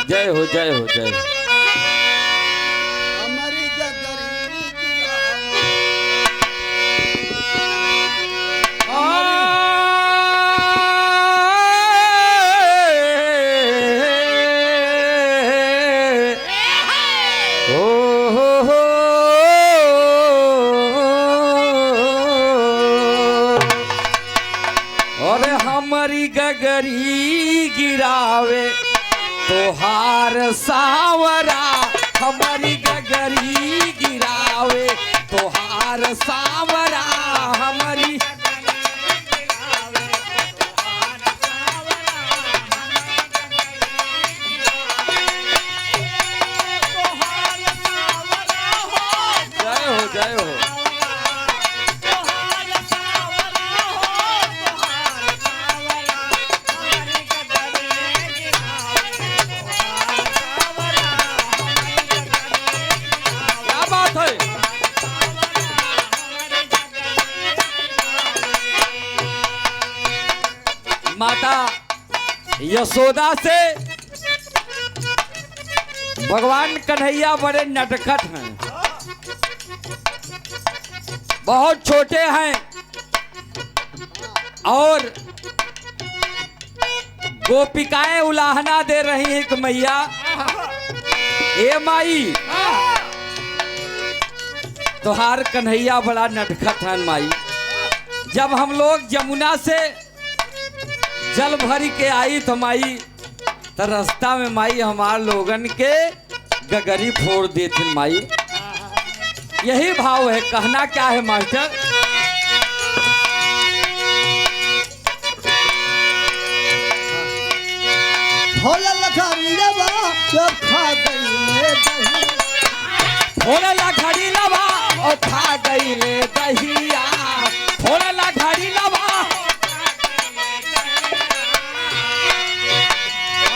जय हो जय हो जय हो। हमारी गगरी और हमारी गगरी गिरावे तोहार सावरा, हमारी गगरी गिरावे तोहार सावरा, हमारी जय हो जय हो। क्या बात है। माता यशोदा से भगवान कन्हैया बड़े नटखट हैं, बहुत छोटे हैं और गोपिकाएं उलाहना दे रही हैं कि मैया ए माई तोहार कन्हैया बड़ा नटखट है माई। जब हम लोग यमुना से जल भर के आई तो माई तो रास्ता में माई हमार लोगन के गगरी फोड़ देती माई। यही भाव है, कहना क्या है मास्टर। भोला लखारी रवा जब खा गई ले दही, थोड़ा ला घड़ी लवा और खा गई ले दहिया, थोड़ा ला घड़ी लवा।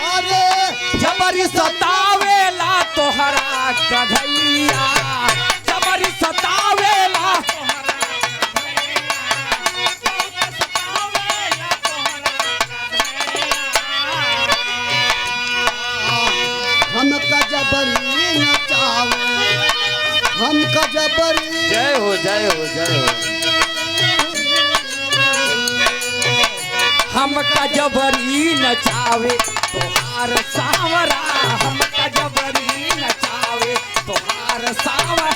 अरे जबरी सतावेला तोहरा कन्हैया, जबरी सतावेला हमका जबरी नचावे, हमका जबरी जय हो जय हो जय हो। हमका जबरी नचावे तोहार सावरा, हमका जबरी नचावे तोहार सावरा।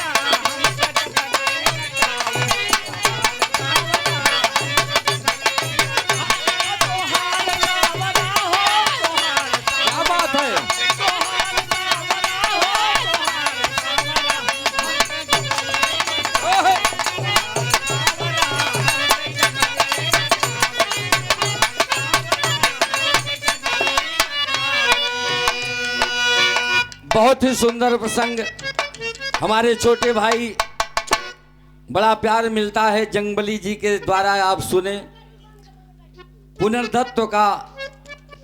क्या बात है। ओहे। बहुत ही सुंदर प्रसंग हमारे छोटे भाई, बड़ा प्यार मिलता है जंगबली जी के द्वारा आप सुने। पुनर्दत्त का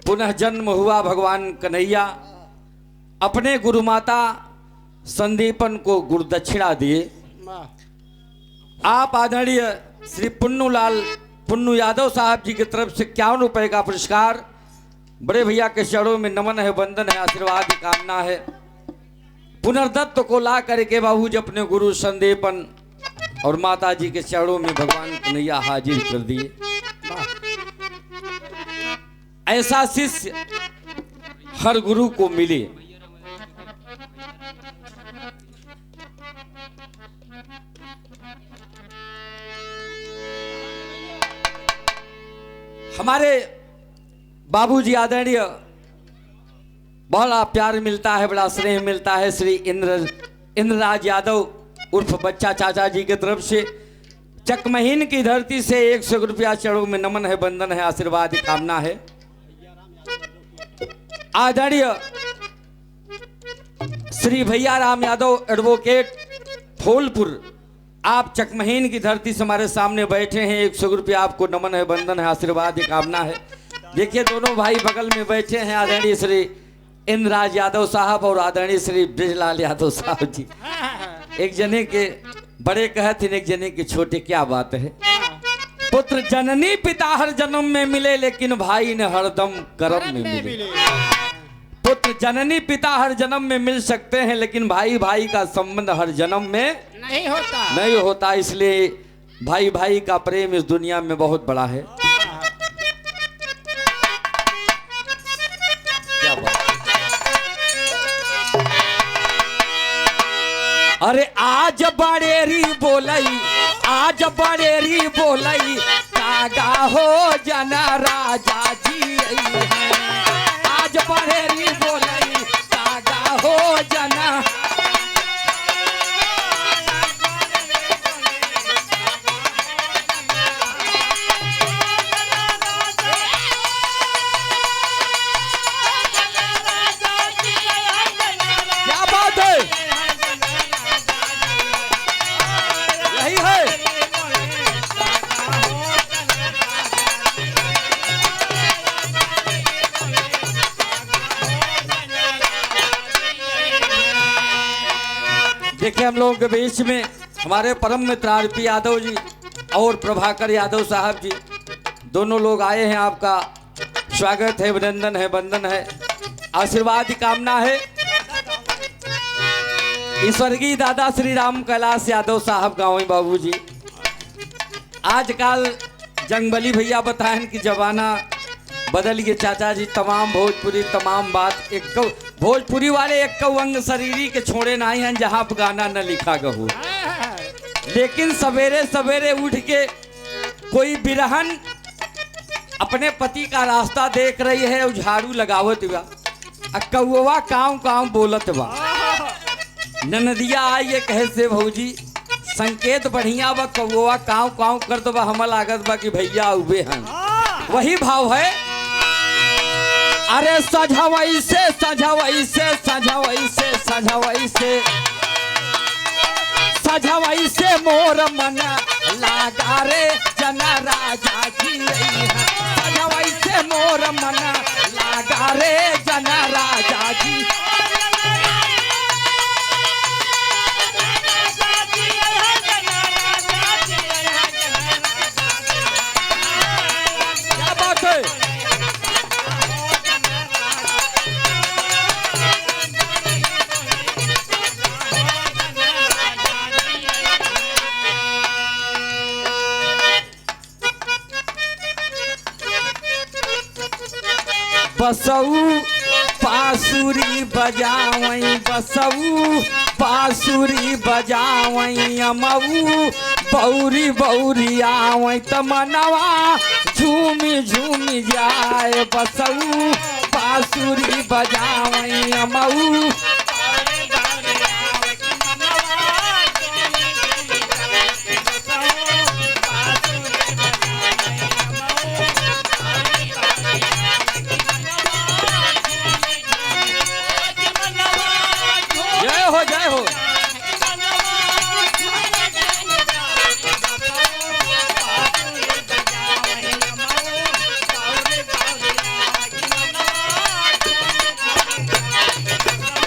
पुनः जन्म हुआ भगवान कन्हैया, अपने गुरु माता संदीपन को गुरुदक्षिणा दिए। आप आदरणीय श्री पुन्नू यादव साहब जी की तरफ से 51 रुपए का पुरस्कार, बड़े भैया के चरणों में नमन है, वंदन है, आशीर्वाद की कामना है। पुनर्दत्त को ला करके बाबू जी अपने गुरु संदीपन और माता जी के चरणों में भगवान कन्हैया हाजिर कर दिए। ऐसा शिष्य हर गुरु को मिले। हमारे बाबूजी आदरणीय, बड़ा प्यार मिलता है, बड़ा स्नेह मिलता है श्री इंद्रराज यादव उर्फ बच्चा चाचा जी की तरफ से। चकमहीन की धरती से 100 रुपया चरणों में नमन है, वंदन है, आशीर्वाद की कामना है। आदरणीय श्री भैया राम यादव एडवोकेट फूलपुर, आप चकमहीन की धरती से हमारे सामने बैठे हैं। 100 रुपया आपको नमन है, वंदन है, आशीर्वाद की कामना है। देखिए दोनों भाई बगल में बैठे हैं, आदरणीय श्री इंद्रराज यादव साहब और आदरणीय श्री ब्रिजलाल यादव साहब जी। एक जने के बड़े कहते, एक जने के छोटे, क्या बात है। पुत्र जननी पिता हर जन्म में मिले, लेकिन भाई ने हरदम कर्म में मिले। पुत्र पुत्र जननी पिता हर जन्म में मिल सकते हैं, लेकिन भाई भाई का संबंध हर जन्म में नहीं होता। इसलिए भाई भाई का प्रेम इस दुनिया में बहुत बड़ा है। क्या बात। अरे आज बड़ेरी बोलई, आज बड़ेरी बोलई, कागा हो जना राजा जी है। आज बड़ेरी बोलई, कागा हो जना। क्या बात है, यही है। देखिए हम लोगों के बीच में हमारे परम मित्र आरपी यादव जी और प्रभाकर यादव साहब जी दोनों लोग आए हैं। आपका स्वागत है, अभिनंदन है, वंदन है, आशीर्वाद की कामना है। स्वर्गीय दादा श्री राम कैलाश यादव साहब गाँव बाबू जी। आजकल जंगबली भैया बताएं कि जमाना बदल गए चाचा जी। तमाम भोजपुरी तमाम बात एक भोजपुरी वाले एक अंग शरीरी के छोड़े नहीं हैं जहाँ पर गाना न लिखा गहू। लेकिन सवेरे सवेरे उठ के कोई बिरहन अपने पति का रास्ता देख रही है, झाड़ू लगावत बा, कौवा काव काव बोलत बा। ननदिया आइए कहे से भौजी संकेत बढ़िया बा, कौवा काव काव करत बा, हम लागत बा कि भैया उबे हैं। वही भाव है। अरे सजवई से सजवई से सजवई से सजवई से सजवई से मोर मन लागा रे जना राजा जी है। सजवई से मोर मन लागा रे जना राजा जी। क्या बात है। बसऊ बांसुरी बजावई, बसऊ बांसुरी बजावई, अमऊ बौरी बौरी आवई, तमनवा झूमी झूमी जाए। बसऊ बांसुरी बजावई, अमऊ जय हो।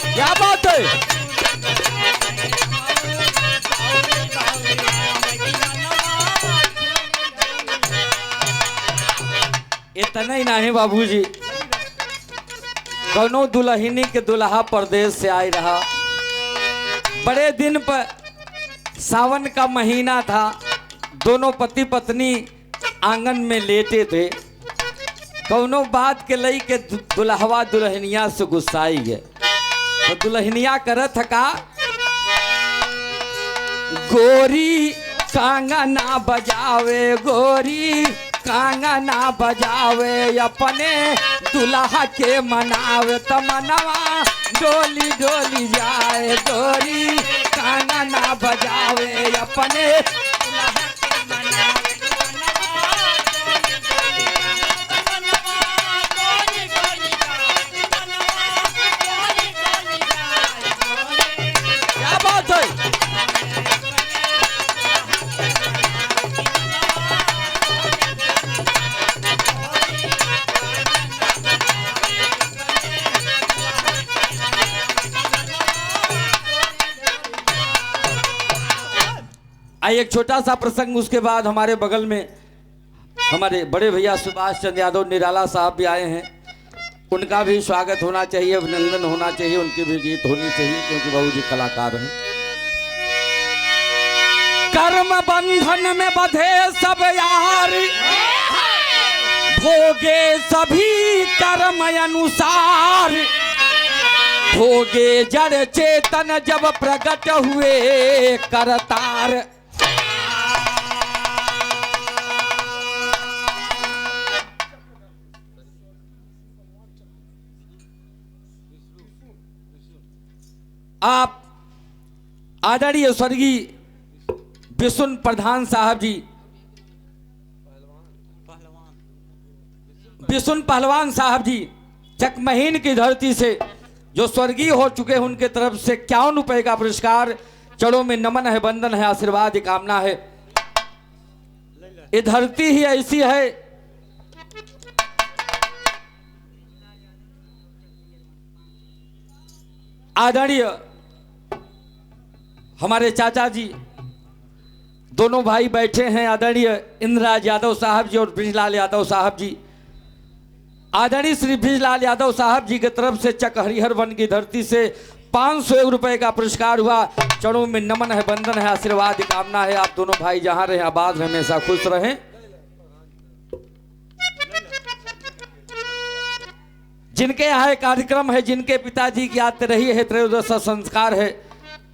क्या बात है। इतना ही नहीं बाबूजी, कौनो दुल्हनी के दुल्हा परदेश से आई रहा। बड़े दिन पर सावन का महीना था, दोनों पति पत्नी आंगन में लेटे थे। कौनो बात के लई के दुल्हवा दुल्हनिया से गुस्साई गए। तो दुल्हनिया करत का गोरी कांगना बजावे, गोरी कांगना बजावे, अपने दुल्हा के मनावे, तमनवा डोली डोली जाए। गोरी कांगना बजावे, अपने दुल्हा के मनावे। क्या बात है। एक छोटा सा प्रसंग, उसके बाद हमारे बगल में हमारे बड़े भैया सुभाष चंद्र यादव निराला साहब भी आए हैं। उनका भी स्वागत होना चाहिए, अभिनंदन होना चाहिए, उनकी भी जीत होनी चाहिए क्योंकि बाबू जी कलाकार हैं। कर्म बंधन में बंधे सब यार, भोगे सभी कर्म अनुसार, भोगे जड़ चेतन जब प्रकट हुए करतार। आप आदरणीय स्वर्गीय विष्णु प्रधान साहब जी, विष्णु पहलवान साहब जी चकमहीन की धरती से जो स्वर्गीय हो चुके हैं, उनके तरफ से 51 रुपए का पुरस्कार। चरणों में नमन है, वंदन है, आशीर्वाद की कामना है। ये धरती ही ऐसी है, आदरणीय हमारे चाचा जी दोनों भाई बैठे हैं, आदरणीय इंद्रराज यादव साहब जी और ब्रिजलाल यादव साहब जी। आदरणीय श्री ब्रिजलाल यादव साहब जी की तरफ से चक हरिहर वन की धरती से 501 रुपए का पुरस्कार हुआ। चरणों में नमन है, वंदन है, आशीर्वाद की कामना है। आप दोनों भाई जहां रहे आबाद रहे, हमेशा खुश रहें। जिनके यहाँ कार्यक्रम है, जिनके पिताजी की याद रही है, त्रयोदश संस्कार है,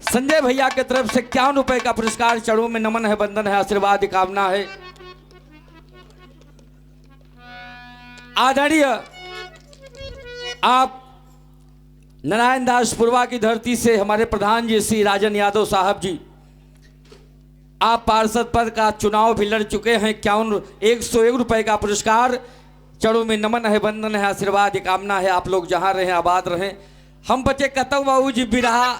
संजय भैया के तरफ से 51 रुपए का पुरस्कार। चरणों में नमन है, वंदन है, आशीर्वाद की कामना है। आदरणीय आप नारायण दास पुरवा की धरती से हमारे प्रधान जी श्री राजन यादव साहब जी, आप पार्षद पद का चुनाव भी लड़ चुके हैं। 101 रुपए का पुरस्कार। चरणों में नमन है, वंदन है, आशीर्वाद की कामना है। आप लोग जहां रहे आबाद रहें। हम बच्चे कतौ बाबू जी बिरहा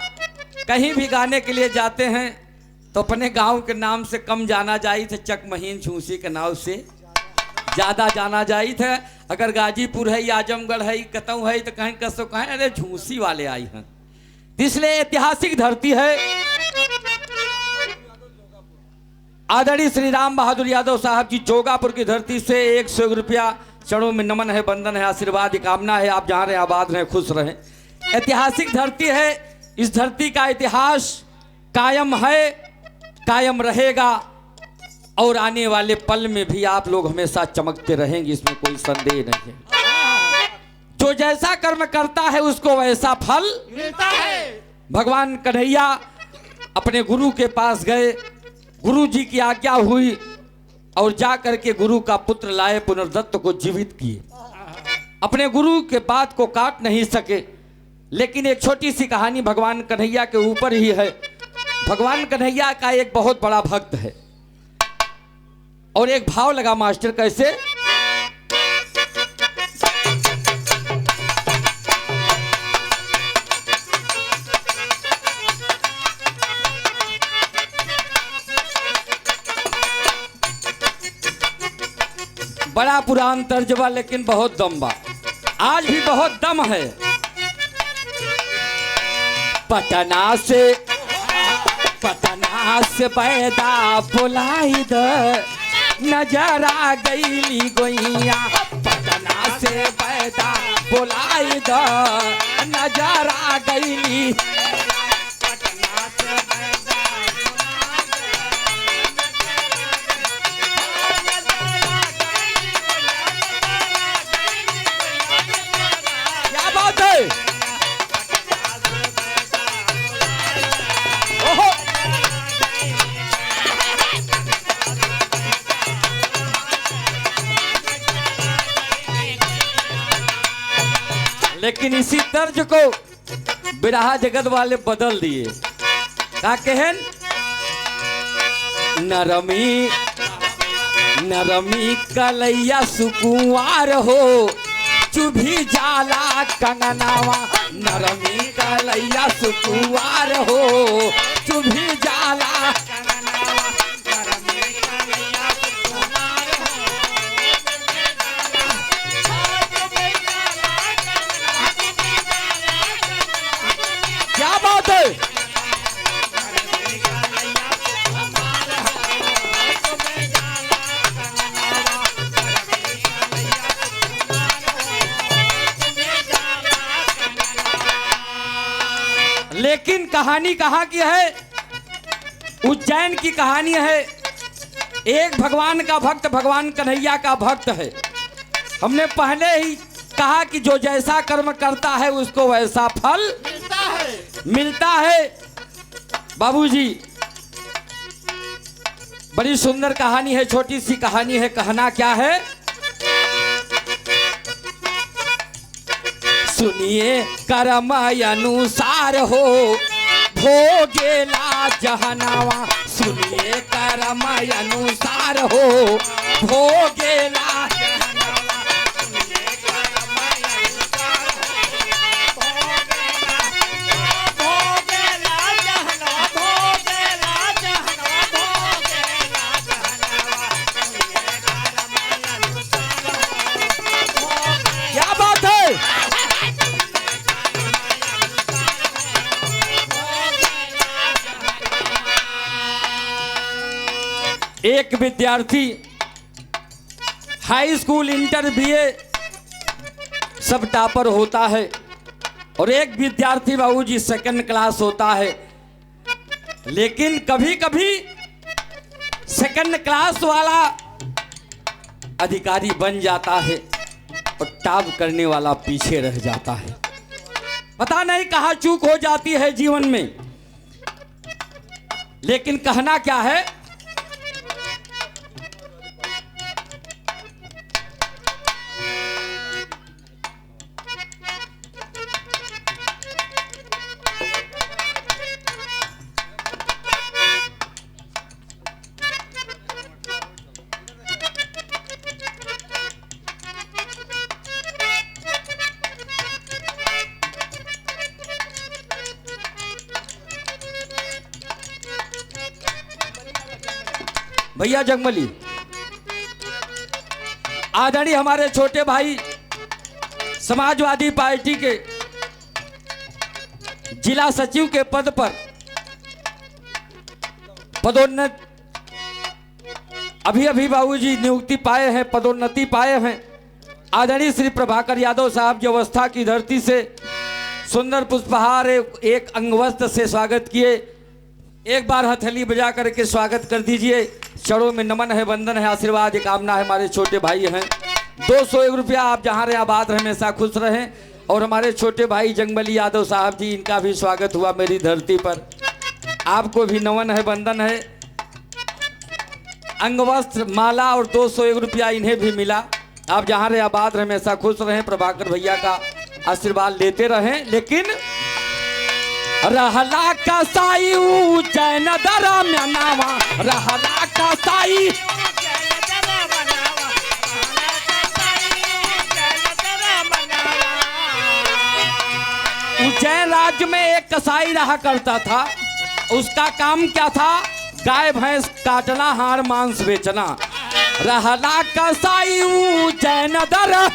कहीं भी गाने के लिए जाते हैं तो अपने गांव के नाम से कम जाना जाई थे, चकमहीन झूसी के नाव से ज्यादा जाना जाई थे। अगर गाजीपुर है, आजमगढ़ है, कतौ है तो कहीं कसो कहें अरे झूसी वाले आई हैं। इसलिए ऐतिहासिक धरती है। आदरणीय श्री राम बहादुर यादव साहब जी जोगापुर की धरती से 101 रुपया। चरणों में नमन है, वंदन है, आशीर्वाद की कामना है। आप जहां रहे आबाद रहें, खुश रहें। ऐतिहासिक धरती है। इस धरती का इतिहास कायम है, कायम रहेगा और आने वाले पल में भी आप लोग हमेशा चमकते रहेंगे, इसमें कोई संदेह नहीं है। जो जैसा कर्म करता है उसको वैसा फल मिलता है। भगवान कन्हैया अपने गुरु के पास गए, गुरु जी की आज्ञा हुई और जाकर के गुरु का पुत्र लाए, पुनर्दत्त को जीवित किए। अपने गुरु के बात को काट नहीं सके, लेकिन एक छोटी सी कहानी भगवान कन्हैया के ऊपर ही है। भगवान कन्हैया का एक बहुत बड़ा भक्त है और एक भाव लगा मास्टर, कैसे? बड़ा पुरान तर्जबा लेकिन बहुत दम बा, आज भी बहुत दम है। पटना से पैदा बुलाई द नजरा गईली गोइया। पटना से पैदा बुलाई द नजरा गईली। क्या बात है? ओहो, लेकिन इसी तर्ज को बिरहा जगत वाले बदल दिए। का कहन? नरमी कलैया सुकुवार हो, चुभी जाला कंगनावा। नरमी कलैया सुकुवार हो, चुभी जाला कंगनावा। नरमी कलैया सुकुवार हो। क्या बात है? लेकिन कहानी कहाँ की है? उज्जैन की कहानी है। एक भगवान का भक्त, भगवान कन्हैया का भक्त है। हमने पहले ही कहा कि जो जैसा कर्म करता है उसको वैसा फल मिलता है। बाबूजी, बड़ी सुंदर कहानी है, छोटी सी कहानी है। कहना क्या है? सुनिए कर्म अनुसार हो भोगेला जहनावा। सुनिए कर्म अनुसार हो भोगेला जहनावा। सुनिए कर्म अनुसार हो भोगेला जहनावा। भोगेला जहनावा। भोगेला जहनावा। सुनिए कर्म अनुसार हो। क्या बात है? एक विद्यार्थी हाई स्कूल, इंटर, बीए सब टॉपर होता है और एक विद्यार्थी बाबूजी सेकंड क्लास होता है। लेकिन कभी कभी सेकंड क्लास वाला अधिकारी बन जाता है और टॉप करने वाला पीछे रह जाता है। पता नहीं कहाँ चूक हो जाती है जीवन में। लेकिन कहना क्या है? भैया जंगमली, आदरणीय हमारे छोटे भाई समाजवादी पार्टी के जिला सचिव के पद पर पदोन्नत अभी अभी बाबूजी नियुक्ति पाए हैं, पदोन्नति पाए हैं। आदरणीय श्री प्रभाकर यादव साहब जो अवस्था की धरती से सुंदर पुष्पहार एक अंगवस्त्र से स्वागत किए। एक बार हथेली बजा करके स्वागत कर दीजिए। चरणों में नमन है, वंदन है, आशीर्वाद कामना है। हमारे छोटे भाई हैं। 201 रुपया। आप जहाँ रहे आबाद रहें, हमेशा खुश रहें। और हमारे छोटे भाई जंगमली यादव साहब जी, इनका भी स्वागत हुआ मेरी धरती पर। आपको भी नमन है, वंदन है। अंगवस्त्र, माला और 201 रुपया इन्हें भी मिला। आप जहाँ रहे आबाद रहें, हमेशा खुश रहें। प्रभाकर भैया का आशीर्वाद लेते रहें। लेकिन रहला कसाई उज्जैन दरम्यानावा। रहला कसाई उज्जैन राज्य में एक कसाई रहा करता था। उसका काम क्या था? गाय भैंस काटना, हाड़ मांस बेचना। रहला कसाई उज्जैन दर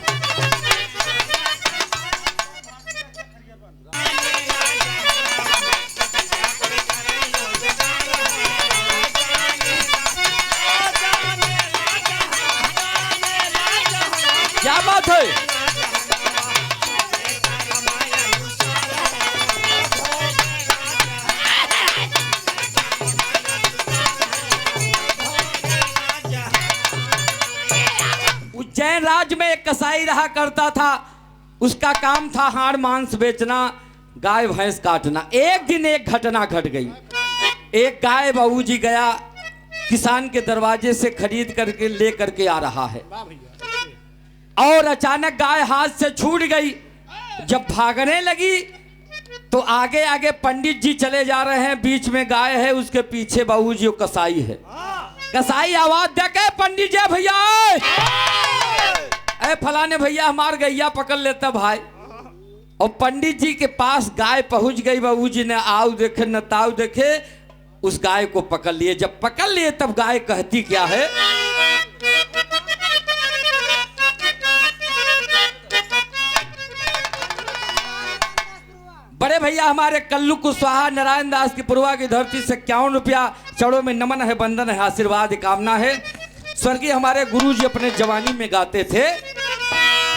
क्या बात है? उज्जैन राज्य में एक कसाई रहा करता था। उसका काम था हाड़ मांस बेचना, गाय भैंस काटना। एक दिन एक घटना घट गई। एक गाय बाबूजी गया, किसान के दरवाजे से खरीद करके ले करके आ रहा है और अचानक गाय हाथ से छूट गई। जब भागने लगी तो आगे आगे पंडित जी चले जा रहे हैं, बीच में गाय है, उसके पीछे बाबूजी वो कसाई है। कसाई आवाज दे के, पंडित जी भैया, अरे फलाने भैया हमार गैया पकड़ लेता भाई। और पंडित जी के पास गाय पहुंच गई। बाबूजी ने आओ देखे न ताऊ देखे, उस गाय को पकड़ लिए। जब पकड़ लिए तब गाय कहती क्या है? बड़े भैया हमारे कल्लू कुशवाहा नारायण दास की पुरवा की धरती से 51 रुपया। चरणों में नमन है, वंदन है, आशीर्वाद कामना है। स्वर्गीय हमारे गुरु जी अपने जवानी में गाते थे,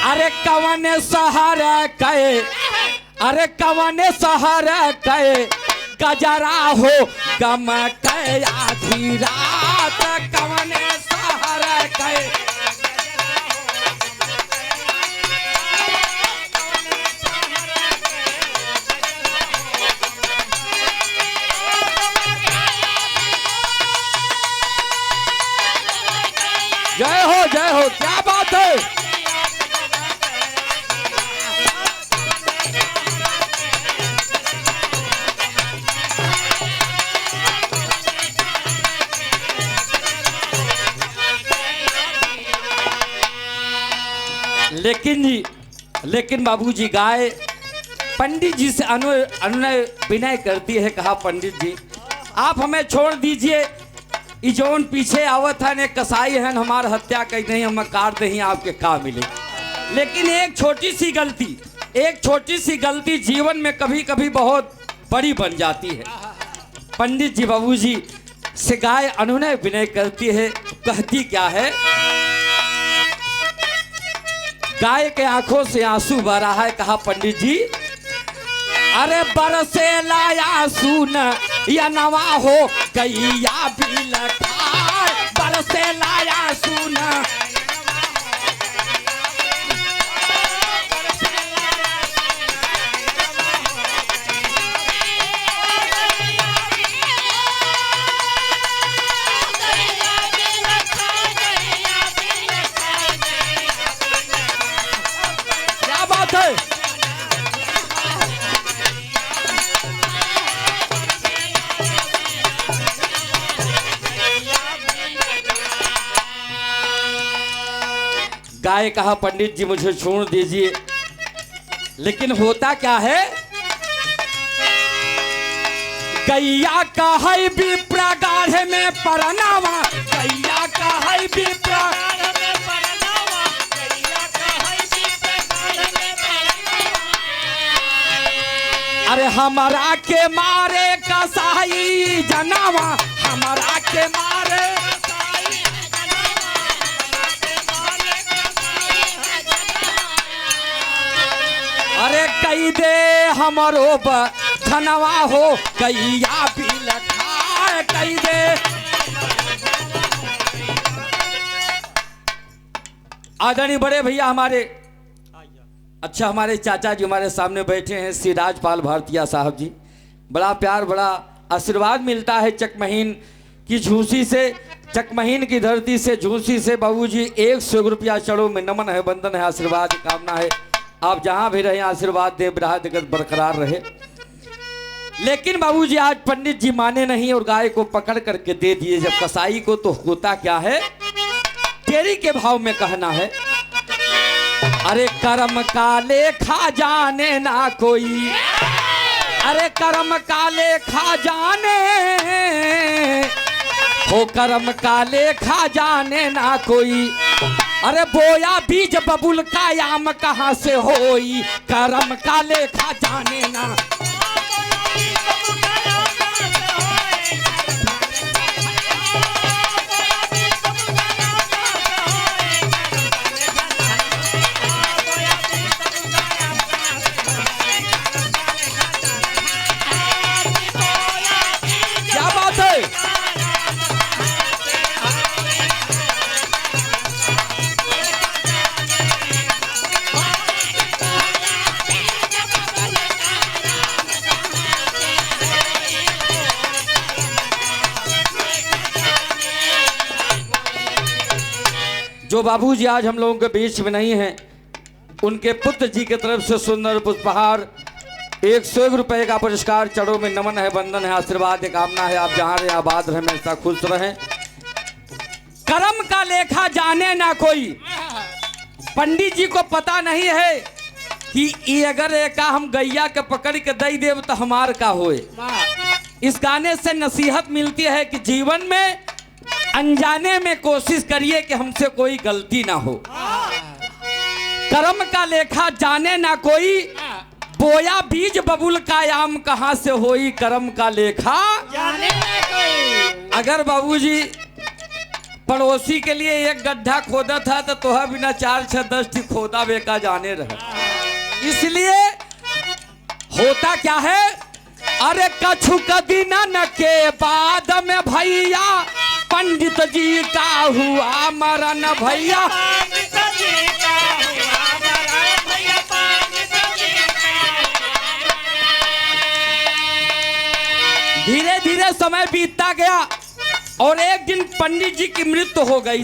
अरे कवन सहारा कहे अरे कवने शहर के गजरा हो गम के आधी रात, कवने शहर के जय हो, क्या बात है। लेकिन बाबूजी गाय पंडित जी से अनुनय विनय करती है। कहा पंडित जी आप हमें छोड़ दीजिए, जौन पीछे आवत है ने कसाई है हमार हत्या कही नहीं, हम काट दही आपके का मिले। लेकिन एक छोटी सी गलती जीवन में कभी कभी बहुत बड़ी बन जाती है। पंडित जी बाबूजी से गाय अनुनय विनय करती है। कहती क्या है, गाय के आंखों से आंसू बह रहा है। कहा पंडित जी अरे बरसे लाया सुन या नवा हो गैया भी लखाए, बरसे लाया सुन क्या बात है। गाय कहा पंडित जी मुझे छोड़ दीजिए। लेकिन होता क्या है, गैया का है विप्र गाढ़े में परनावा, गैया का है विप्र अरे हमारा के मारे कसाई जनावा, हमारा के मारे अरे कई दे हमारो धनवा हो गैया भी लखाए, कई दे। आदरणीय बड़े भैया हमारे हमारे चाचा जी हमारे सामने बैठे हैं, श्री राजपाल भारतीय साहब जी। बड़ा प्यार बड़ा आशीर्वाद मिलता है चकमहीन की झूसी से, चकमहीन की धरती से, झूसी से। बाबूजी 100 रुपया चढ़ो में नमन है, बंदन है, आशीर्वाद कामना है। आप जहां भी रहे आशीर्वाद दे, जगत बरकरार रहे। लेकिन बाबूजी आज पंडित जी माने नहीं और गाय को पकड़ करके दे दिए जब कसाई को। तो होता क्या है, तेरी के भाव में कहना है, अरे कर्म का लेखा जाने ना कोई, अरे कर्म का लेखा जाने हो, कर्म का लेखा जाने ना कोई। अरे बोया बीज बबुल का याम कहाँ से होई, कर्म का लेखा जाने ना। क्या बात है। जो बाबूजी आज हम लोगों के बीच में नहीं हैं, उनके पुत्र जी की तरफ से सुंदर पुष्पहार 101 रुपए का पुरस्कार चढ़ो में नमन है, बंधन है, आशीर्वाद है, कामना है। आप जहाँ रहे आबाद रहे, हमेशा खुश रहें। कर्म का लेखा जाने ना कोई। पंडित जी को पता नहीं है कि ये अगर एका हम गैया के पकड़ के दई देव तो हमार का होए। इस गाने से नसीहत मिलती है कि जीवन में अनजाने में कोशिश करिए कि हमसे कोई गलती ना हो। कर्म का लेखा जाने ना कोई, बोया बीज बबुल का याम कहाँ से होई, कर्म का लेखा जाने ना कोई। अगर बाबूजी पड़ोसी के लिए एक गड्ढा खोदा था तो तोहा बिना 4 6 10 खोदा बेका जाने रहा। इसलिए होता क्या है, अरे कछुक दिनन के बाद में भैया पंडित जी का हुआ मरण भैया। धीरे धीरे समय बीतता गया और एक दिन पंडित जी की मृत्यु हो गई।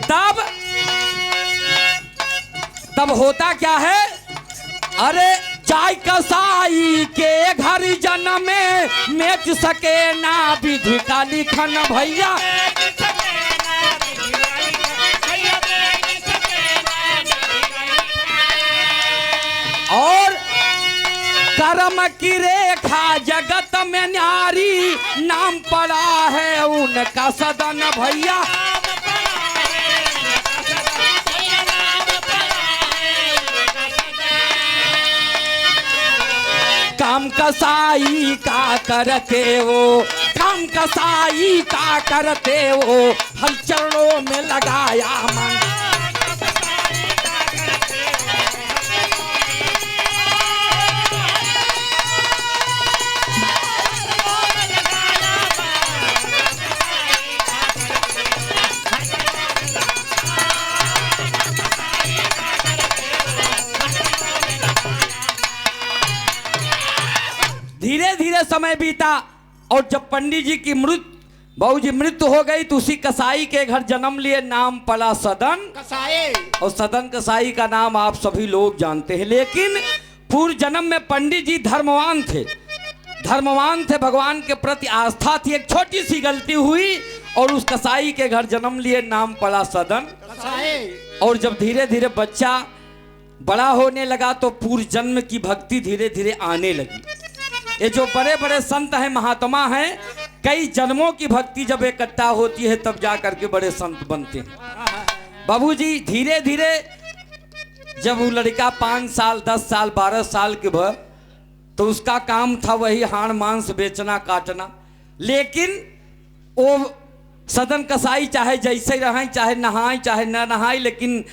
तब होता क्या है, अरे चाय कसाई के घर जन्म में मेच सके ना विधि का लिखन भैया। और कर्म की रेखा जगत में न्यारी नाम पड़ा है उनका सदन भैया। काम कसाई का करते वो, काम कसाई का करते वो, हर चरणों में लगाया मन। धीरे धीरे समय बीता और जब पंडित जी की मृत्यु हो गई तो उसी कसाई के घर जन्म लिए, नाम पड़ा सदन कसाई। और सदन कसाई का नाम आप सभी लोग जानते हैं। लेकिन पूर्व जन्म में पंडित जी धर्मवान थे, भगवान के प्रति आस्था थी। एक छोटी सी गलती हुई और उस कसाई के घर जन्म लिए, नाम पड़ा सदन कसाई। और जब धीरे धीरे बच्चा बड़ा होने लगा तो पूर्व जन्म की भक्ति धीरे धीरे आने लगी। ये जो बड़े बड़े संत हैं, महात्मा हैं, कई जन्मों की भक्ति जब इकट्ठा होती है तब जा करके बड़े संत बनते हैं। बाबूजी धीरे धीरे जब वो लड़का 5 साल 10 साल 12 साल के भर तो उसका काम था वही हाड़ मांस बेचना काटना। लेकिन वो सदन कसाई चाहे जैसे रहें, चाहे नहाए चाहे न नहाए, लेकिन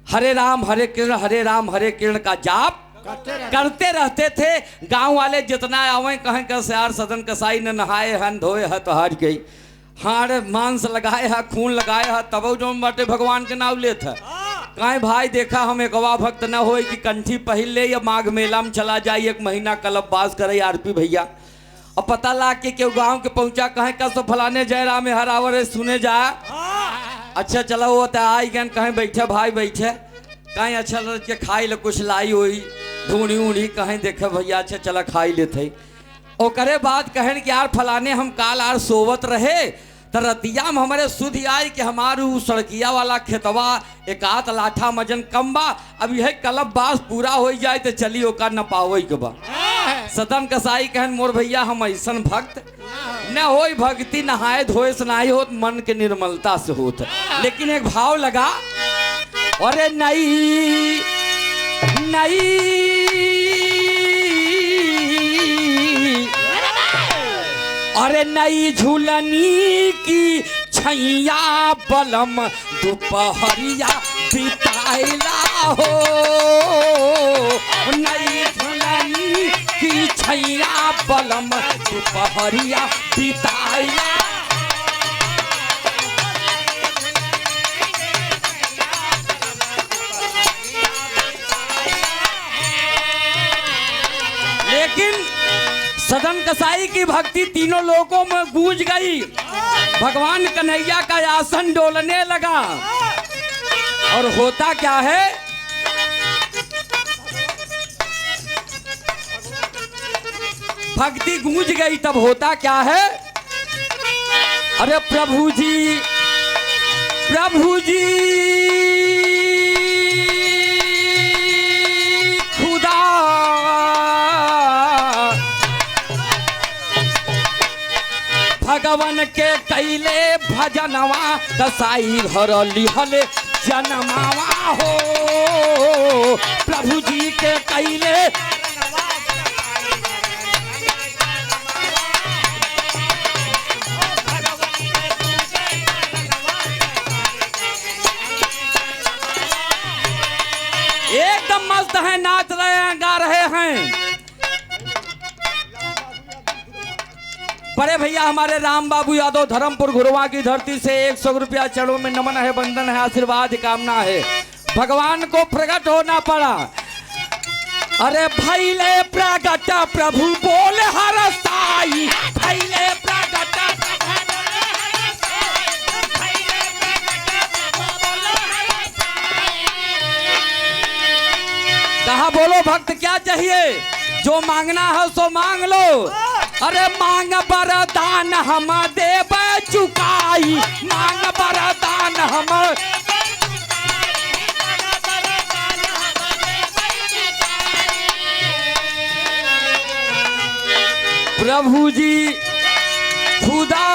हरे राम हरे किरण का जाप करते रहते थे। गांव वाले जितना आवे कहें कैसे यार सदन कसाई ने नहाए हन धोए है तो हार गई, हाड़ मांस लगाए है खून लगाए है तब जो बाटे भगवान के नाम लेते है। कहें भाई देखा हम एक भक्त न हो कि कंठी पहन ले या माघ मेला में चला जाए 1 महीना कलपबाज करे आरपी भैया। और पता ला के क्यों गाँव के पहुंचा कहें कैसे फलाने जयरा में हर आवर सुने जा। अच्छा चलो वो तो आई गन कहें बैठे भाई बैठे, कहीं अच्छा लग के खाई ले कुछ लाई हुई ढूंढी उड़ी, कहें देखे भैया अच्छा चला खाई लेते। और करे बात कहें कि यार फलाने हम काल आर सोवत रहे तो रतिया में हमारे सुध आई कि हमारे वो सड़किया वाला खेतवा 1 लाठा मजन कम बा, अब यह कलब बास पूरा हो जाए तो चली ओकर न पावे के बा। सदन कसाई कहन मोर भैया हम ऐसन भक्त न हो, भक्ति नहाए धोए से नहीं होत, मन के निर्मलता से होत। लेकिन एक भाव लगा, अरे नई अरे नई झूलनी की छैया बलम दोपहरिया बिताइला हो, नई झूलनी की छैया बलम दोपहरिया बिताइला। लेकिन सदन कसाई की भक्ति तीनों लोगों में गूंज गई, भगवान कन्हैया का आसन डोलने लगा। और होता क्या है, भक्ति गूंज गई तब होता क्या है, अरे प्रभु जी खुदा भगवान के कैले भजनवा कसाई घर लिहल जनमावा हो, प्रभु जी के कैले एकदम मस्त है, नाच रहे हैं गा रहे हैं। बड़े भैया हमारे राम बाबू यादव धर्मपुर घुरवा की धरती से 100 रुपया चरणों में नमन है, बंधन है, आशीर्वाद कामना है। भगवान को प्रकट होना पड़ा। अरे भैले प्रगट प्रभु बोल हर साई, भैले प्रगट कहा बोलो भक्त क्या चाहिए, जो मांगना है सो मांग लो। अरे मांग वरदान हम देव चुकाई, मांग वरदान हम। प्रभु जी खुदा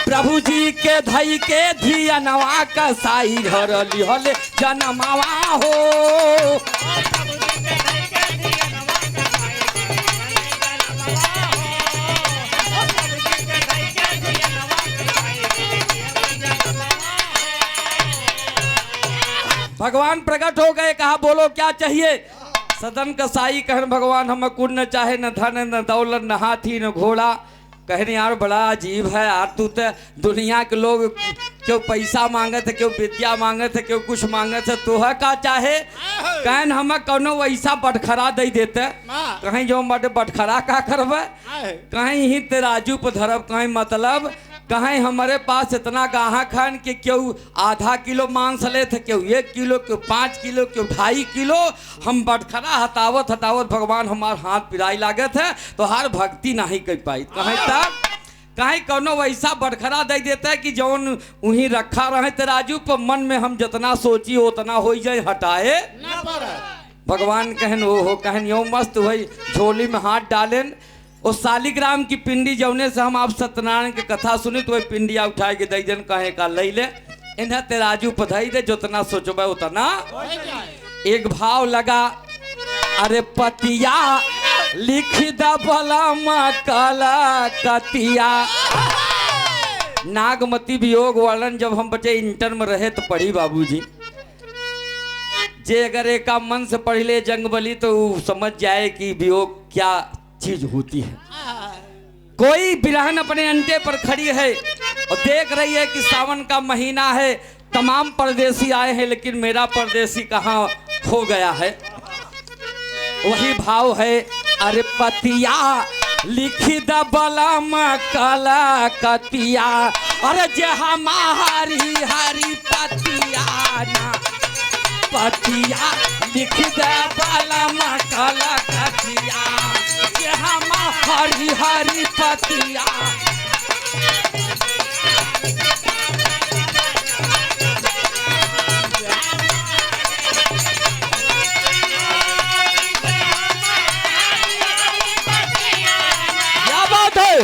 प्रभु जी के धई के धियनवा कसाई घर लिहल जनमवा हो। भगवान प्रकट हो गए, कहा बोलो क्या चाहिए। सदन कसाई कहन भगवान हम कुन न चाहे, न धन न दौलत न हाथी न घोड़ा। कहने यार बड़ा अजीब है यार, तू तो दुनिया के लोग क्यों पैसा मांगत है, क्यों विद्या मांगत है, क्यों कुछ मांगत है, तो है का चाहे। कहन हम कौनो वैसा बटखरा दे देते, कहीं जो बटखरा का करब, कहीं ही तराजू पर धरब, कहीं मतलब कहीं हमारे पास इतना गाहक है कि क्यों आधा किलो मांस ले थे, क्यों 1 किलो, क्यों 5 किलो, क्यों 2.5 किलो। हम बटखरा हटावत हटावत भगवान हमार हाथ पिराई लागत है, तो हर भक्ति नहीं कर पाई। कहीं तक कहीं कोनो वैसा बटखरा दे देता है कि जौन वहीं रखा रहे तराजू पर, मन में हम जितना सोची उतना हो जाए, हटाए भगवान कहन वो हो। कहन यो मस्त वही झोली में हाथ डालें। और शालिग्राम की पिंडी जौने से हम आप सत्यनारायण की कथा सुनी, तो वही पिंडिया उठा के दई जन कहे का ले ले, इन्हें तेराजू पधाई दे, जितना सोचबे उतना। एक भाव लगा, अरे पतिया लिख दबलम कला कतिया। नागमती वियोग वर्णन जब हम बच्चे इंटर में रहे तो पढ़ी बाबूजी। जे अगर एक मन से पढ़ ले जंगबली तो समझ जाए कि वियोग क्या चीज होती है। कोई बिरहन अपने अंडे पर खड़ी है और देख रही है कि सावन का महीना है, तमाम परदेसी आए हैं, लेकिन मेरा परदेसी कहाँ खो गया है। वही भाव है, अरे पतिया लिखी दबलम कला कतिया। अरे जे हमारी हरी पतिया ना, पतिया लिख दबलम कला कतिया, हरी हरी पतिया। क्या बात है।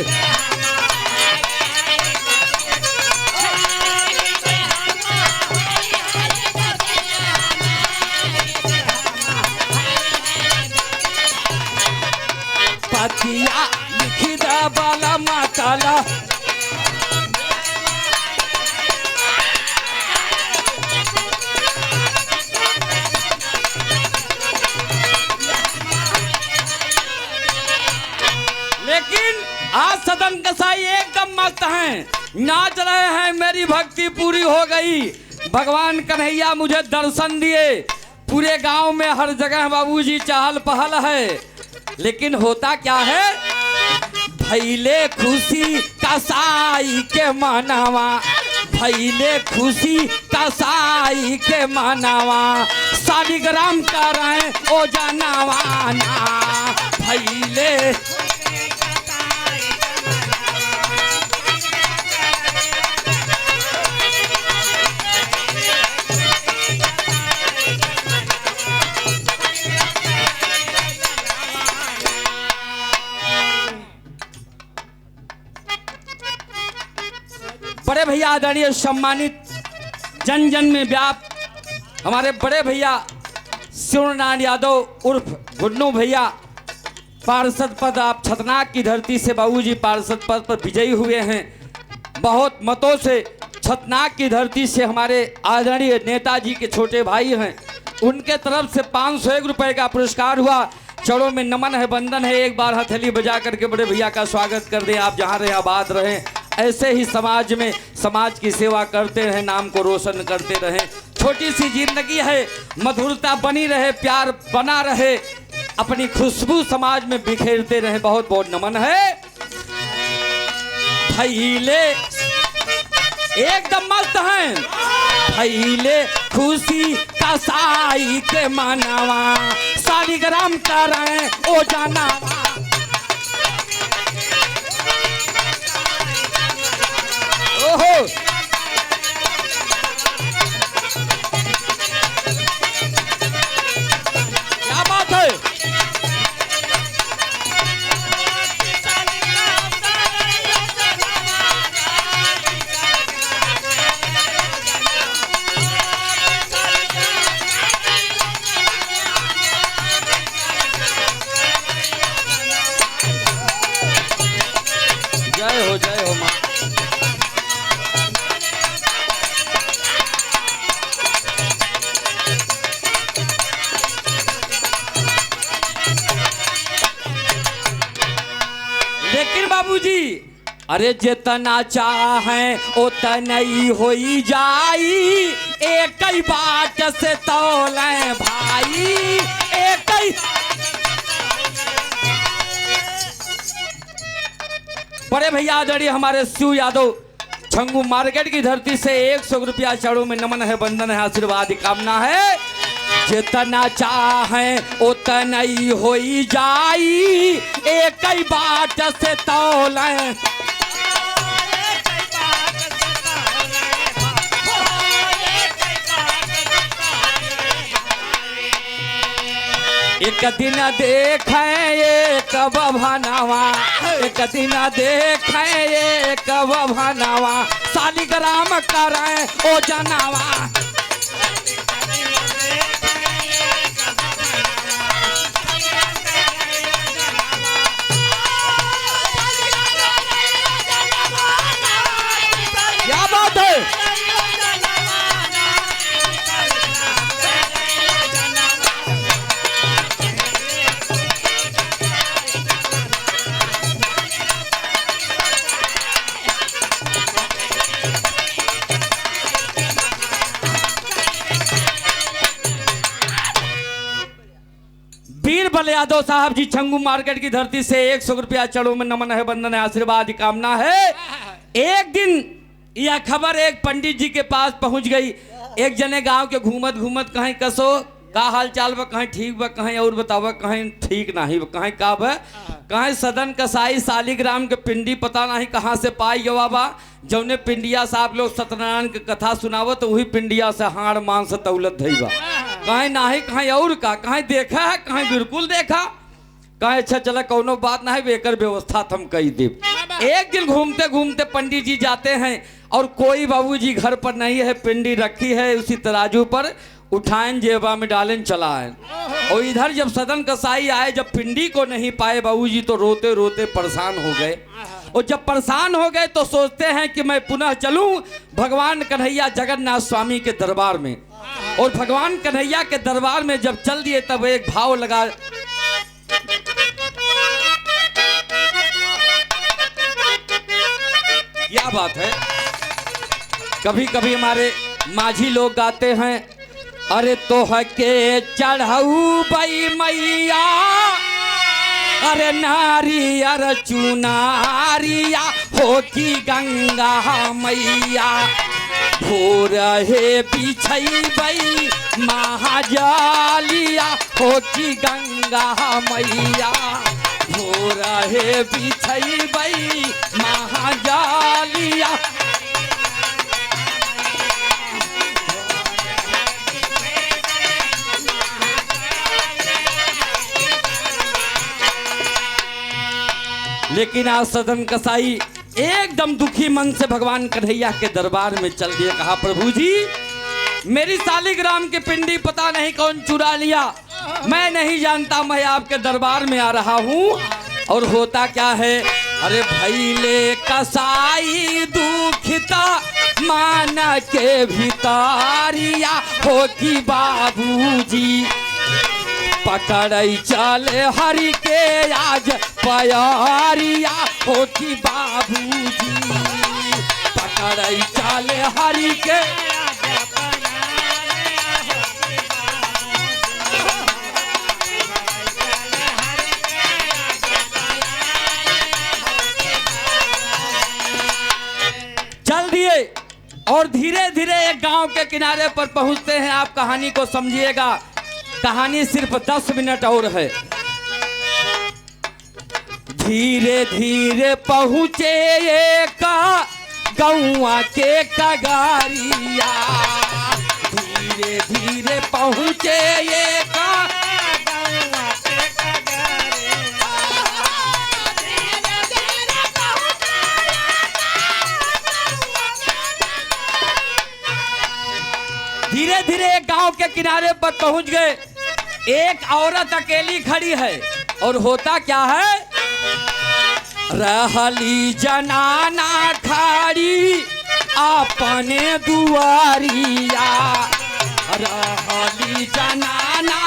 पतिया लिखी दबला मकाला। लेकिन आज सदन कसाई एकदम मस्त हैं, नाच रहे हैं, मेरी भक्ति पूरी हो गई। भगवान कन्हैया मुझे दर्शन दिए। पूरे गांव में हर जगह बाबूजी चहल पहल है, लेकिन होता क्या है, भैले खुशी कसाई के मनावा, भैले खुशी कसाई के मनावा। शालिग्राम करें ओ जनवाना, भैले बड़े भैया आदरणीय सम्मानित जन जन में व्याप्त हमारे बड़े भैया शिवनारायण यादव उर्फ गुन्नू भैया पार्षद पद आप छतनाक की धरती से बाबूजी पार्षद पद पर विजयी हुए हैं। बहुत मतों से छतनाक की धरती से हमारे आदरणीय नेताजी के छोटे भाई हैं उनके तरफ से 501 रुपए का पुरस्कार हुआ। चरणों में नमन है, वंदन है। एक बार हथेली बजा करके बड़े भैया का स्वागत कर दें। आप जहाँ रहे आबाद रहें, ऐसे ही समाज में समाज की सेवा करते रहें, नाम को रोशन करते रहें। छोटी सी जिंदगी है, मधुरता बनी रहे, प्यार बना रहे, अपनी खुशबू समाज में बिखेरते रहे। बहुत बहुत नमन है। भैले एकदम मस्त हैं, भैले खुशी कसाई के मानवा, सालिग्राम कराए ओ जानवा। ओहो क्या बात है। जय हो माँ। लेकिन बाबूजी, अरे जितना चाहें उतना ही होई जाई, एक ही बाट से तौलें भाई, एक ही। बड़े भैया आदरणीय हमारे शिव यादव छंगू मार्केट की धरती से 100 रुपया चरणों में नमन है, वंदन है, आशीर्वाद कामना है। जितना चाहें उतना ही होई जाई, एक ही बाट से तौलें। एक दिन देखें एक बभनवा, एक दिन देखें एक बभनवा, सालिग्राम कराएं ओ जनवा। क्या बात है। वीर बल यादव साहब जी छंगू मार्केट की धरती से 100 रुपया चढ़ो में नमन है, वंदन है, आशीर्वाद कामना है। एक दिन यह खबर एक पंडित जी के पास पहुंच गई। एक जने गांव के घूमत घूमत कहीं कसो का हाल चाल बा, कहीं ठीक बा, कहीं और बतावा, कहीं ठीक नहीं, कहीं का बा, कहीं सदन कसाई सालिग्राम के पिंडी पता नहीं कहाँ से पाई गवा बा। जौने पिंडिया साहब लोग सत्यनारायण की कथा सुनावत, वही पिंडिया से हाड़ मांस तौलत धई बा। कहीं नहीं, कहीं और का, कहीं देखा है, कहीं बिल्कुल देखा, कहीं अच्छा चला कौनो बात नहीं, बेकर व्यवस्था हम कही दे। एक दिन घूमते घूमते पंडित जी जाते हैं और कोई बाबूजी घर पर नहीं है, पिंडी रखी है उसी तराजू पर, उठाएं जेबा में डालें चलाएं। और इधर जब सदन कसाई आए, जब पिंडी को नहीं पाए बाबूजी तो रोते रोते परेशान हो गए। और जब परेशान हो गए तो सोचते हैं कि मैं पुनः चलूं भगवान कन्हैया जगन्नाथ स्वामी के दरबार में। और भगवान कन्हैया के दरबार में जब चल दिए तब एक भाव लगा, क्या बात है। कभी कभी हमारे माझी लोग गाते हैं, अरे तो हके चढ़ऊ बई मैया, अरे नारियर चुनारिया हो की गंगा मैया, भोर हे बिछई बई महाजालिया हो की गंगा मैया, भोर हे बिछई बई महाजालिया। लेकिन आज सदन कसाई एकदम दुखी मन से भगवान कन्हैया के दरबार में चल दिए। कहा, प्रभु जी मेरी सालिग्राम की पिंडी पता नहीं कौन चुरा लिया, मैं नहीं जानता, मैं आपके दरबार में आ रहा हूँ। और होता क्या है, अरे भैले कसाई दुखिता माना के भितारिया हो कि बाबूजी पकड़ई चले हरि के आज प्यारिया हो कि बाबूजी पकड़ई चले हरि के चल दिए और धीरे धीरे एक गांव के किनारे पर पहुंचते हैं। आप कहानी को समझिएगा, कहानी सिर्फ 10 मिनट और है। धीरे धीरे पहुंचे एक गौआ के कगारिया, धीरे धीरे पहुंचे एक धीरे धीरे एक गांव के किनारे पर पहुंच गए। एक औरत अकेली खड़ी है और होता क्या है, रहली जनाना खाड़ी अपने दुआरिया, रहली जनाना